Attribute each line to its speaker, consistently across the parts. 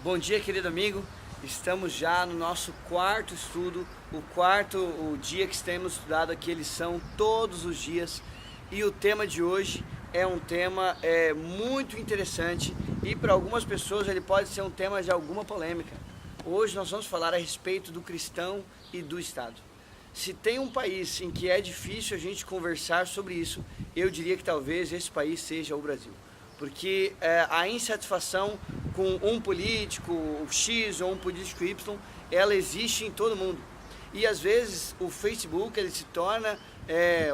Speaker 1: Bom dia, querido amigo. Estamos já no nosso quarto estudo, o dia que temos estudado aqui a lição todos os dias. E o tema de hoje é um tema muito interessante e para algumas pessoas ele pode ser um tema de alguma polêmica. Hoje nós vamos falar a respeito do cristão e do Estado. Se tem um país em que é difícil a gente conversar sobre isso, eu diria que talvez esse país seja o Brasil. Porque a insatisfação com um político X ou um político Y, ela existe em todo mundo. E às vezes o Facebook ele se torna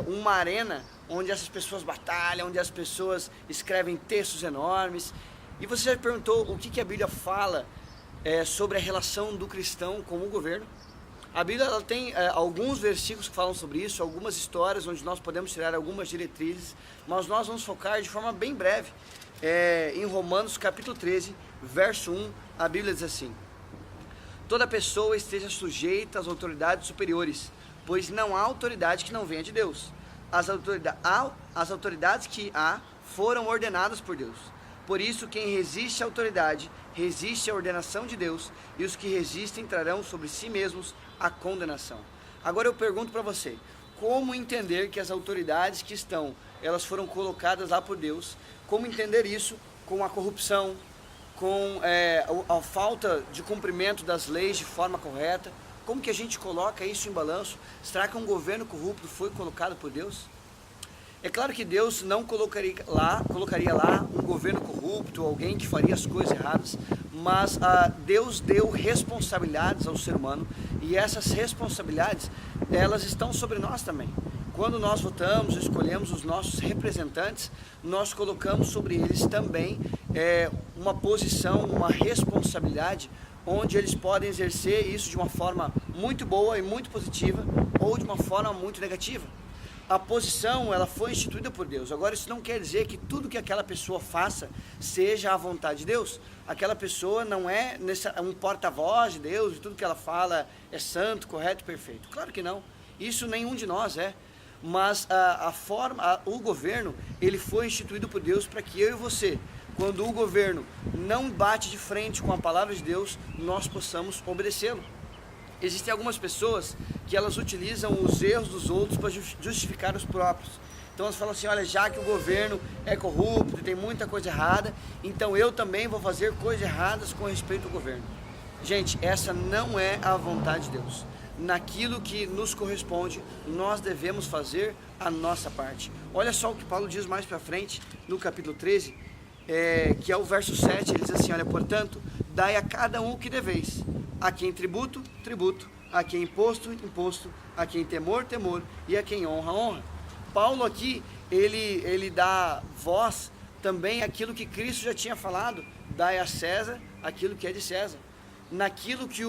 Speaker 1: uma arena onde essas pessoas batalham, onde as pessoas escrevem textos enormes. E você já perguntou o que a Bíblia fala sobre a relação do cristão com o governo? A Bíblia ela tem alguns versículos que falam sobre isso, algumas histórias onde nós podemos tirar algumas diretrizes, mas nós vamos focar de forma bem breve em Romanos capítulo 13, verso 1, a Bíblia diz assim: toda pessoa esteja sujeita às autoridades superiores, pois não há autoridade que não venha de Deus. As autoridades que há foram ordenadas por Deus. Por isso, quem resiste à autoridade, resiste à ordenação de Deus, e os que resistem trarão sobre si mesmos a condenação. Agora eu pergunto para você, como entender que as autoridades que estão, elas foram colocadas lá por Deus, como entender isso com a corrupção, com a falta de cumprimento das leis de forma correta? Como que a gente coloca isso em balanço? Será que um governo corrupto foi colocado por Deus? É claro que Deus não colocaria lá um governo corrupto, alguém que faria as coisas erradas, mas Deus deu responsabilidades ao ser humano e essas responsabilidades, elas estão sobre nós também. Quando nós votamos, escolhemos os nossos representantes, nós colocamos sobre eles também uma posição, uma responsabilidade, onde eles podem exercer isso de uma forma muito boa e muito positiva ou de uma forma muito negativa. A posição ela foi instituída por Deus. Agora isso não quer dizer que tudo que aquela pessoa faça seja a vontade de Deus. Aquela pessoa não é um porta-voz de Deus e tudo que ela fala é santo, correto e perfeito. Claro que não. Isso nenhum de nós é. Mas o governo ele foi instituído por Deus para que eu e você, quando o governo não bate de frente com a palavra de Deus, nós possamos obedecê-lo. Existem algumas pessoas que elas utilizam os erros dos outros para justificar os próprios. Então elas falam assim, olha, já que o governo é corrupto e tem muita coisa errada, então eu também vou fazer coisas erradas com respeito ao governo. Gente, essa não é a vontade de Deus. Naquilo que nos corresponde, nós devemos fazer a nossa parte. Olha só o que Paulo diz mais para frente, no capítulo 13, que é o verso 7, ele diz assim, olha, portanto, dai a cada um o que deveis. A quem tributo, tributo, a quem imposto, imposto, a quem temor, temor, e a quem honra, honra. Paulo aqui, ele dá voz também àquilo que Cristo já tinha falado, dai a César aquilo que é de César. Naquilo que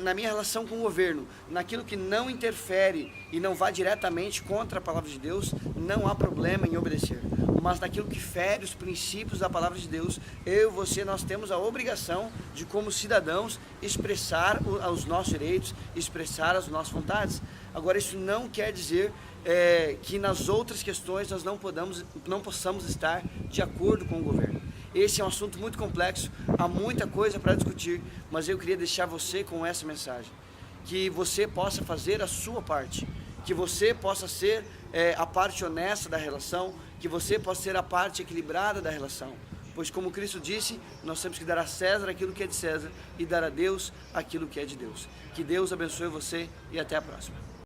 Speaker 1: na minha relação com o governo, naquilo que não interfere e não vá diretamente contra a palavra de Deus, não há problema em obedecer. Mas naquilo que fere os princípios da palavra de Deus, eu e você, nós temos a obrigação de, como cidadãos, expressar os nossos direitos, expressar as nossas vontades. Agora, isso não quer dizer que nas outras questões nós não possamos estar de acordo com o governo. Esse é um assunto muito complexo, há muita coisa para discutir, mas eu queria deixar você com essa mensagem. Que você possa fazer a sua parte, que você possa ser a parte honesta da relação, que você possa ser a parte equilibrada da relação. Pois como Cristo disse, nós temos que dar a César aquilo que é de César e dar a Deus aquilo que é de Deus. Que Deus abençoe você e até a próxima.